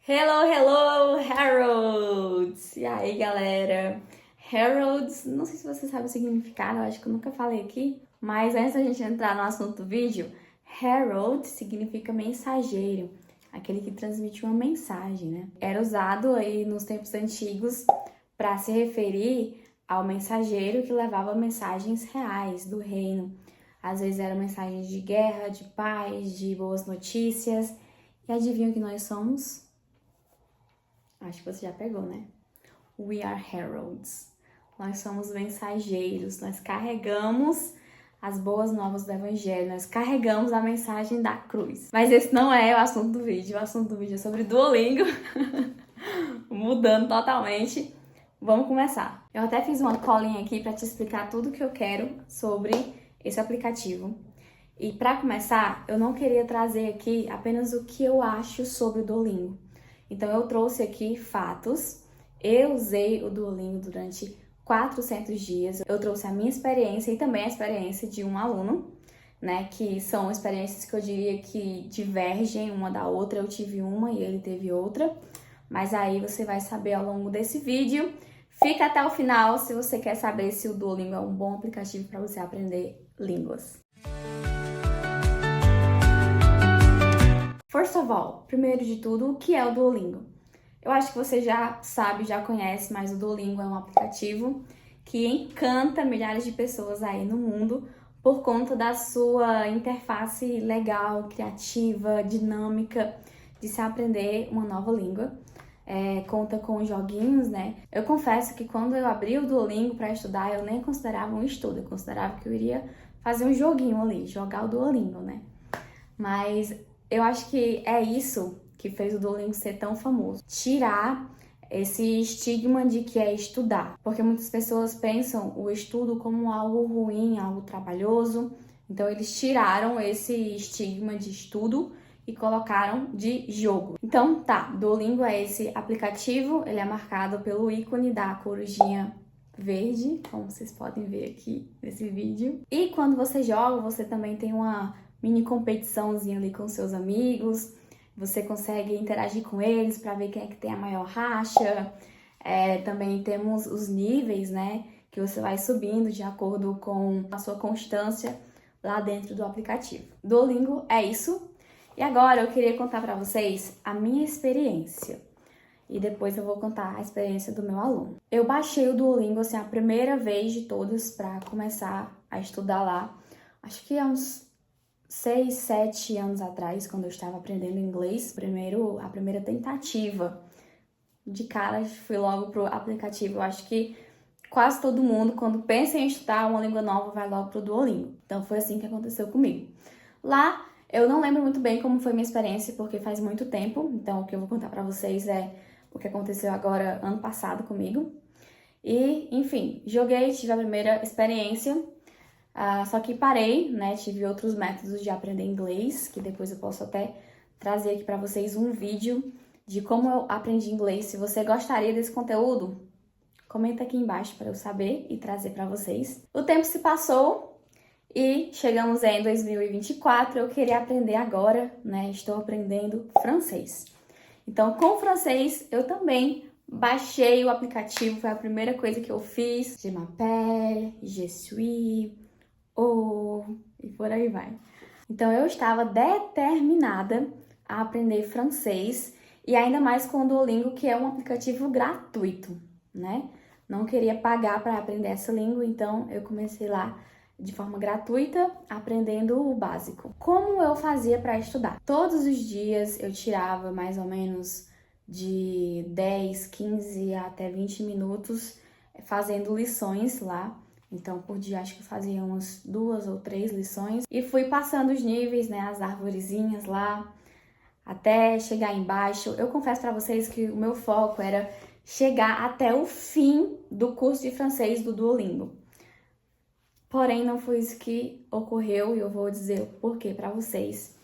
Hello, hello, Harolds! E aí, galera? Harolds, não sei se você sabe o significado, eu acho que eu nunca falei aqui, mas antes da gente entrar no assunto do vídeo, Herald significa mensageiro, aquele que transmite uma mensagem, né? Era usado aí nos tempos antigos para se referir ao mensageiro que levava mensagens reais do reino. Às vezes eram mensagens de guerra, de paz, de boas notícias. E adivinha o que nós somos? Acho que você já pegou, né? We are heralds. Nós somos mensageiros, nós carregamos as boas novas do Evangelho, nós carregamos a mensagem da cruz. Mas esse não é o assunto do vídeo, o assunto do vídeo é sobre Duolingo. Mudando totalmente. Vamos começar. Eu até fiz uma colinha aqui para te explicar tudo que eu quero sobre esse aplicativo. E para começar, eu não queria trazer aqui apenas o que eu acho sobre o Duolingo. Então eu trouxe aqui fatos. Eu usei o Duolingo durante 400 dias. Eu trouxe a minha experiência e também a experiência de um aluno, né? Que são experiências que eu diria que divergem uma da outra. Eu tive uma e ele teve outra. Mas aí você vai saber ao longo desse vídeo. Fica até o final se você quer saber se o Duolingo é um bom aplicativo para você aprender línguas. First of all, primeiro de tudo, o que é o Duolingo? Eu acho que você já sabe, já conhece, mas o Duolingo é um aplicativo que encanta milhares de pessoas aí no mundo por conta da sua interface legal, criativa, dinâmica de se aprender uma nova língua. Conta com joguinhos, né? Eu confesso que quando eu abri o Duolingo para estudar, eu nem considerava um estudo, eu considerava que eu iria fazer um joguinho ali, jogar o Duolingo, né? Mas eu acho que é isso que fez o Duolingo ser tão famoso. Tirar esse estigma de que é estudar. Porque muitas pessoas pensam o estudo como algo ruim, algo trabalhoso. Então eles tiraram esse estigma de estudo e colocaram de jogo. Então tá, Duolingo é esse aplicativo, ele é marcado pelo ícone da corujinha verde, como vocês podem ver aqui nesse vídeo. E quando você joga, você também tem uma mini competiçãozinha ali com seus amigos, você consegue interagir com eles para ver quem é que tem a maior racha. Também temos os níveis, né, que você vai subindo de acordo com a sua constância lá dentro do aplicativo. Duolingo é isso. E agora eu queria contar para vocês a minha experiência. E depois eu vou contar a experiência do meu aluno. Eu baixei o Duolingo, assim, a primeira vez de todos para começar a estudar lá. Acho que há uns 6, 7 anos atrás, quando eu estava aprendendo inglês, a primeira tentativa. De cara, fui logo pro aplicativo. Eu acho que quase todo mundo, quando pensa em estudar uma língua nova, vai logo pro Duolingo. Então foi assim que aconteceu comigo. Lá, eu não lembro muito bem como foi minha experiência, porque faz muito tempo. Então o que eu vou contar pra vocês é o que aconteceu agora, ano passado, comigo. E, enfim, joguei, tive a primeira experiência. Só que parei, né? Tive outros métodos de aprender inglês, que depois eu posso até trazer aqui para vocês um vídeo de como eu aprendi inglês. Se você gostaria desse conteúdo, comenta aqui embaixo para eu saber e trazer para vocês. O tempo se passou e chegamos em 2024. Eu queria aprender agora, né? Estou aprendendo francês. Então, com o francês, eu também baixei o aplicativo. Foi a primeira coisa que eu fiz. Je m'appelle, je suis... e por aí vai. Então eu estava determinada a aprender francês e ainda mais com o Duolingo, que é um aplicativo gratuito, né? Não queria pagar para aprender essa língua, então eu comecei lá de forma gratuita, aprendendo o básico. Como eu fazia para estudar? Todos os dias eu tirava mais ou menos de 10, 15 até 20 minutos fazendo lições lá. Então, por dia, acho que eu fazia umas 2 ou 3 lições. E fui passando os níveis, né, as arvorezinhas lá, até chegar embaixo. Eu confesso para vocês que o meu foco era chegar até o fim do curso de francês do Duolingo. Porém, não foi isso que ocorreu e eu vou dizer o porquê para vocês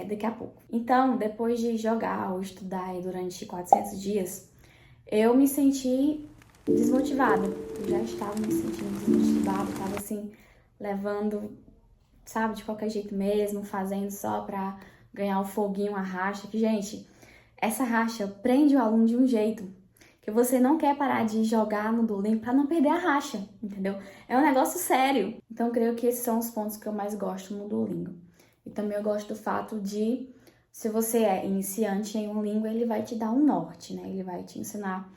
daqui a pouco. Então, depois de jogar ou estudar durante 400 dias, eu me senti desmotivada. Eu já estava me sentindo desmotivada, estava assim, levando, sabe, de qualquer jeito mesmo, fazendo só pra ganhar o foguinho, a racha. Que, gente, Essa racha prende o aluno de um jeito que você não quer parar de jogar no Duolingo para não perder a racha, entendeu? É um negócio sério. Então, creio que esses são os pontos que eu mais gosto no Duolingo. E também eu gosto do fato de, se você é iniciante em uma língua, ele vai te dar um norte, né? Ele vai te ensinar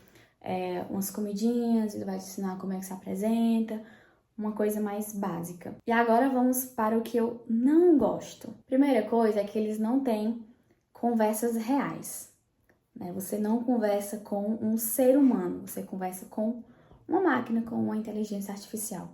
umas comidinhas, ele vai te ensinar como é que se apresenta, uma coisa mais básica. E agora vamos para o que eu não gosto. Primeira coisa é que eles não têm conversas reais, né? Você não conversa com um ser humano, você conversa com uma máquina, com uma inteligência artificial.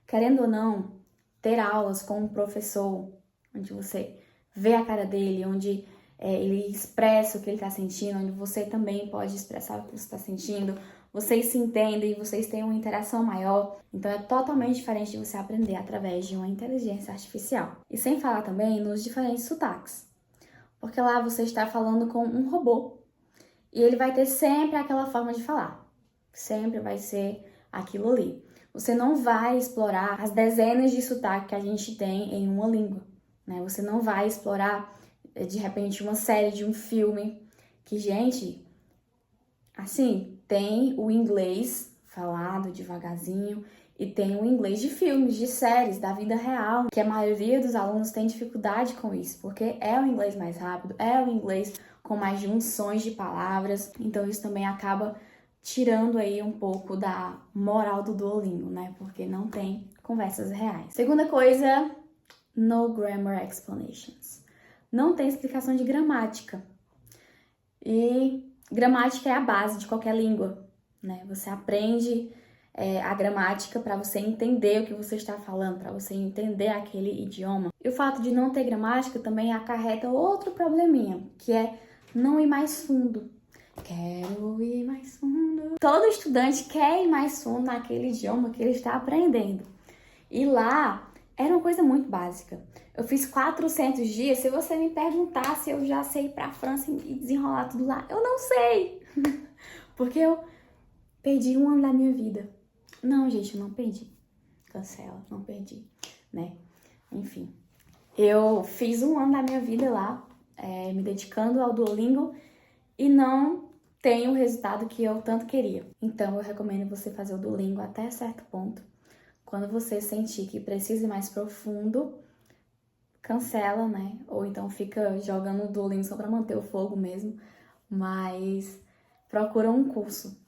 Querendo ou não, ter aulas com um professor, onde você vê a cara dele, onde ele expressa o que ele está sentindo, onde você também pode expressar o que você está sentindo, vocês se entendem, vocês têm uma interação maior, então é totalmente diferente de você aprender através de uma inteligência artificial. E sem falar também nos diferentes sotaques, porque lá você está falando com um robô e ele vai ter sempre aquela forma de falar, sempre vai ser aquilo ali. Você não vai explorar as dezenas de sotaques que a gente tem em uma língua, né? Você não vai explorar, de repente, uma série de um filme que, gente, assim, tem o inglês falado devagarzinho e tem o inglês de filmes, de séries, da vida real, que a maioria dos alunos tem dificuldade com isso, porque é o inglês mais rápido, é o inglês com mais junções de palavras, então isso também acaba tirando aí um pouco da moral do Duolingo, né? Porque não tem conversas reais. Segunda coisa, no grammar explanations. Não tem explicação de gramática. E gramática é a base de qualquer língua, né? Você aprende a gramática para você entender o que você está falando, para você entender aquele idioma. E o fato de não ter gramática também acarreta outro probleminha, que é não ir mais fundo. Quero ir mais fundo. Todo estudante quer ir mais fundo naquele idioma que ele está aprendendo. E lá era uma coisa muito básica. Eu fiz 400 dias. Se você me perguntar se eu já sei ir pra França e desenrolar tudo lá, eu não sei. Porque eu perdi um ano da minha vida. Não, gente, eu não perdi. Cancela, não perdi, né? Enfim, eu fiz um ano da minha vida lá, me dedicando ao Duolingo e não tenho o resultado que eu tanto queria. Então, eu recomendo você fazer o Duolingo até certo ponto. Quando você sentir que precisa ir mais profundo, cancela, né? Ou então fica jogando o Duolingo só para manter o fogo mesmo. Mas procura um curso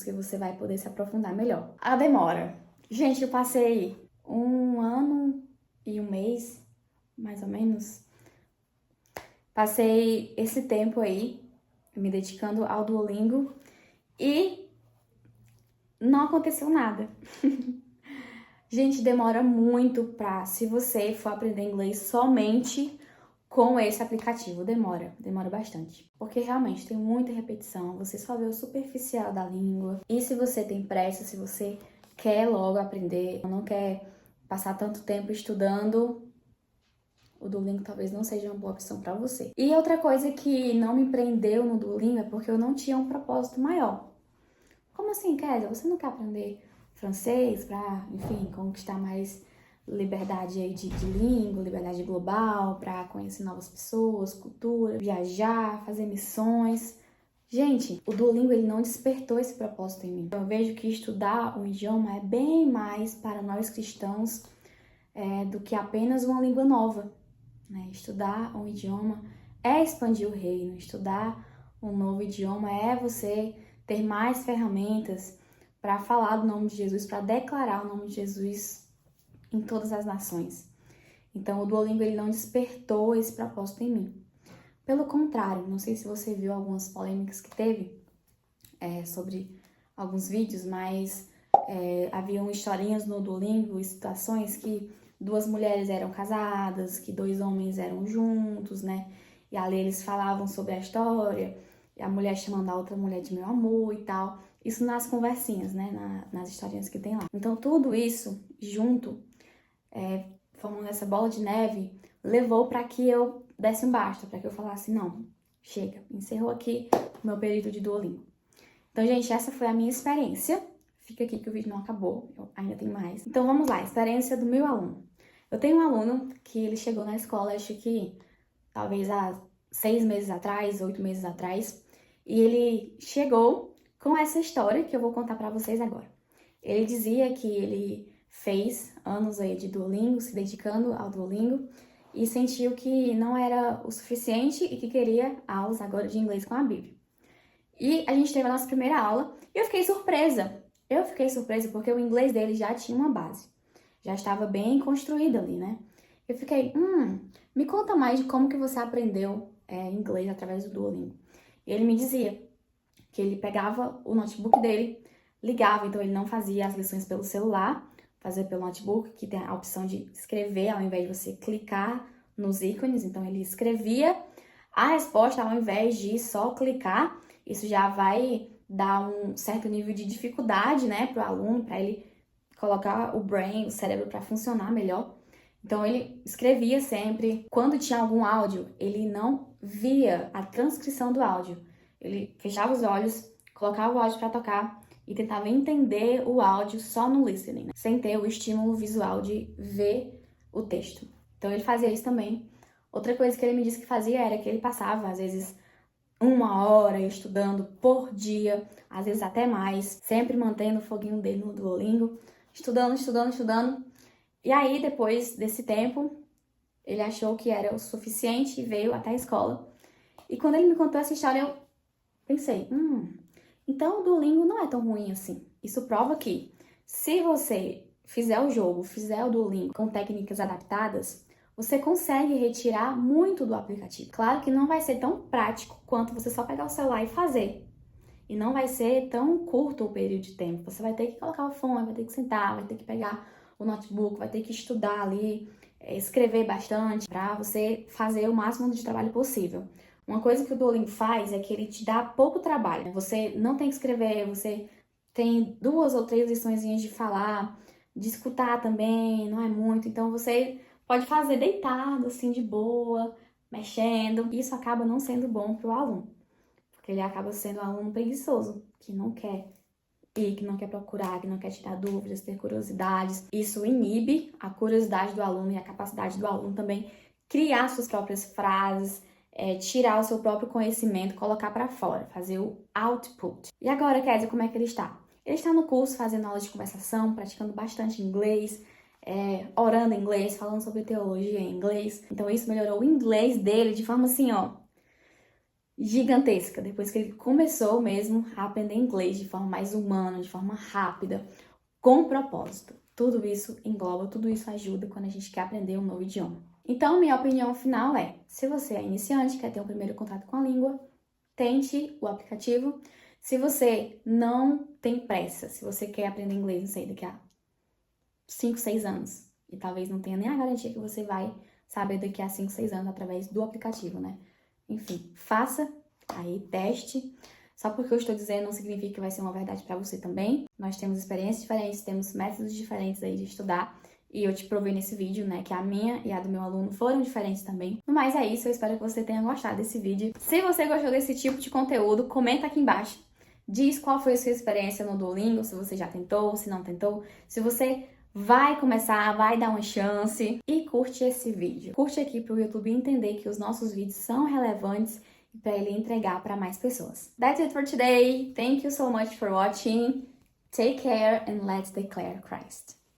que você vai poder se aprofundar melhor. A demora. Gente, eu passei 1 ano e 1 mês, mais ou menos. Passei esse tempo aí me dedicando ao Duolingo e não aconteceu nada. Gente, demora muito se você for aprender inglês somente com esse aplicativo, demora bastante. Porque realmente tem muita repetição, você só vê o superficial da língua. E se você tem pressa, se você quer logo aprender, não quer passar tanto tempo estudando, o Duolingo talvez não seja uma boa opção para você. E outra coisa que não me prendeu no Duolingo é porque eu não tinha um propósito maior. Como assim, Kézia? Você não quer aprender francês para, enfim, conquistar mais liberdade aí de língua, liberdade global, para conhecer novas pessoas, cultura, viajar, fazer missões? Gente, o Duolingo ele não despertou esse propósito em mim. Eu vejo que estudar um idioma é bem mais para nós cristãos do que apenas uma língua nova, né? Estudar um idioma é expandir o reino, estudar um novo idioma é você ter mais ferramentas para falar do nome de Jesus, para declarar o nome de Jesus em todas as nações. Então, o Duolingo ele não despertou esse propósito em mim. Pelo contrário, não sei se você viu algumas polêmicas que teve sobre alguns vídeos, mas haviam historinhas no Duolingo e situações que 2 mulheres eram casadas, que 2 homens eram juntos, né? E ali eles falavam sobre a história, e a mulher chamando a outra mulher de meu amor e tal. Isso nas conversinhas, né? Nas historinhas que tem lá. Então, tudo isso junto, formando essa bola de neve, levou para que eu desse um basta, para que eu falasse, não, chega, encerrou aqui o meu período de Duolingo. Então, gente, essa foi a minha experiência. Fica aqui que o vídeo não acabou, ainda tem mais. Então, vamos lá, experiência do meu aluno. Eu tenho um aluno que ele chegou na escola, acho que talvez há 6 meses atrás, 8 meses atrás, e ele chegou com essa história que eu vou contar pra vocês agora. Ele dizia que ele fez anos aí de Duolingo, se dedicando ao Duolingo, e sentiu que não era o suficiente e que queria aulas agora de inglês com a Bíblia. E a gente teve a nossa primeira aula e eu fiquei surpresa. Eu fiquei surpresa porque o inglês dele já tinha uma base. Já estava bem construído ali, né? Eu fiquei, me conta mais de como que você aprendeu inglês através do Duolingo. E ele me dizia que ele pegava o notebook dele, ligava, então ele não fazia as lições pelo celular, fazia pelo notebook, que tem a opção de escrever ao invés de você clicar nos ícones. Então ele escrevia a resposta ao invés de só clicar. Isso já vai dar um certo nível de dificuldade, né, para o aluno, para ele colocar o brain, o cérebro, para funcionar melhor. Então ele escrevia sempre. Quando tinha algum áudio, ele não via a transcrição do áudio. Ele fechava os olhos, colocava o áudio para tocar e tentava entender o áudio só no listening, né? Sem ter o estímulo visual de ver o texto. Então ele fazia isso também. Outra coisa que ele me disse que fazia era que ele passava, às vezes, 1 hora estudando por dia, às vezes até mais, sempre mantendo o foguinho dele no Duolingo, estudando. E aí, depois desse tempo, ele achou que era o suficiente e veio até a escola. E quando ele me contou essa história, eu pensei, então o Duolingo não é tão ruim assim. Isso prova que, se você fizer o jogo, fizer o Duolingo com técnicas adaptadas, você consegue retirar muito do aplicativo. Claro que não vai ser tão prático quanto você só pegar o celular e fazer. E não vai ser tão curto o período de tempo. Você vai ter que colocar o fone, vai ter que sentar, vai ter que pegar o notebook, vai ter que estudar ali, escrever bastante para você fazer o máximo de trabalho possível. Uma coisa que o Duolingo faz é que ele te dá pouco trabalho. Você não tem que escrever, você tem 2 ou 3 liçõezinhas de falar, de escutar também, não é muito. Então você pode fazer deitado, assim, de boa, mexendo. Isso acaba não sendo bom para o aluno, porque ele acaba sendo um aluno preguiçoso, que não quer ir, que não quer procurar, que não quer tirar dúvidas, ter curiosidades. Isso inibe a curiosidade do aluno e a capacidade do aluno também criar suas próprias frases, tirar o seu próprio conhecimento, colocar para fora, fazer o output. E agora, Kézia, como é que ele está? Ele está no curso fazendo aulas de conversação, praticando bastante inglês, orando em inglês, falando sobre teologia em inglês. Então isso melhorou o inglês dele de forma assim, gigantesca. Depois que ele começou mesmo a aprender inglês de forma mais humana, de forma rápida, com propósito. Tudo isso engloba, tudo isso ajuda quando a gente quer aprender um novo idioma. Então, minha opinião final é, se você é iniciante, quer ter um primeiro contato com a língua, tente o aplicativo. Se você não tem pressa, se você quer aprender inglês, não sei, daqui a 5, 6 anos, e talvez não tenha nem a garantia que você vai saber daqui a 5, 6 anos através do aplicativo, né? Enfim, faça aí, teste. Só porque eu estou dizendo não significa que vai ser uma verdade para você também. Nós temos experiências diferentes, temos métodos diferentes aí de estudar. E eu te provei nesse vídeo, né, que a minha e a do meu aluno foram diferentes também. Mas é isso, eu espero que você tenha gostado desse vídeo. Se você gostou desse tipo de conteúdo, comenta aqui embaixo. Diz qual foi a sua experiência no Duolingo, se você já tentou, se não tentou. Se você vai começar, vai dar uma chance. E curte esse vídeo. Curte aqui para o YouTube entender que os nossos vídeos são relevantes e para ele entregar para mais pessoas. That's it for today. Thank you so much for watching. Take care and let's declare Christ.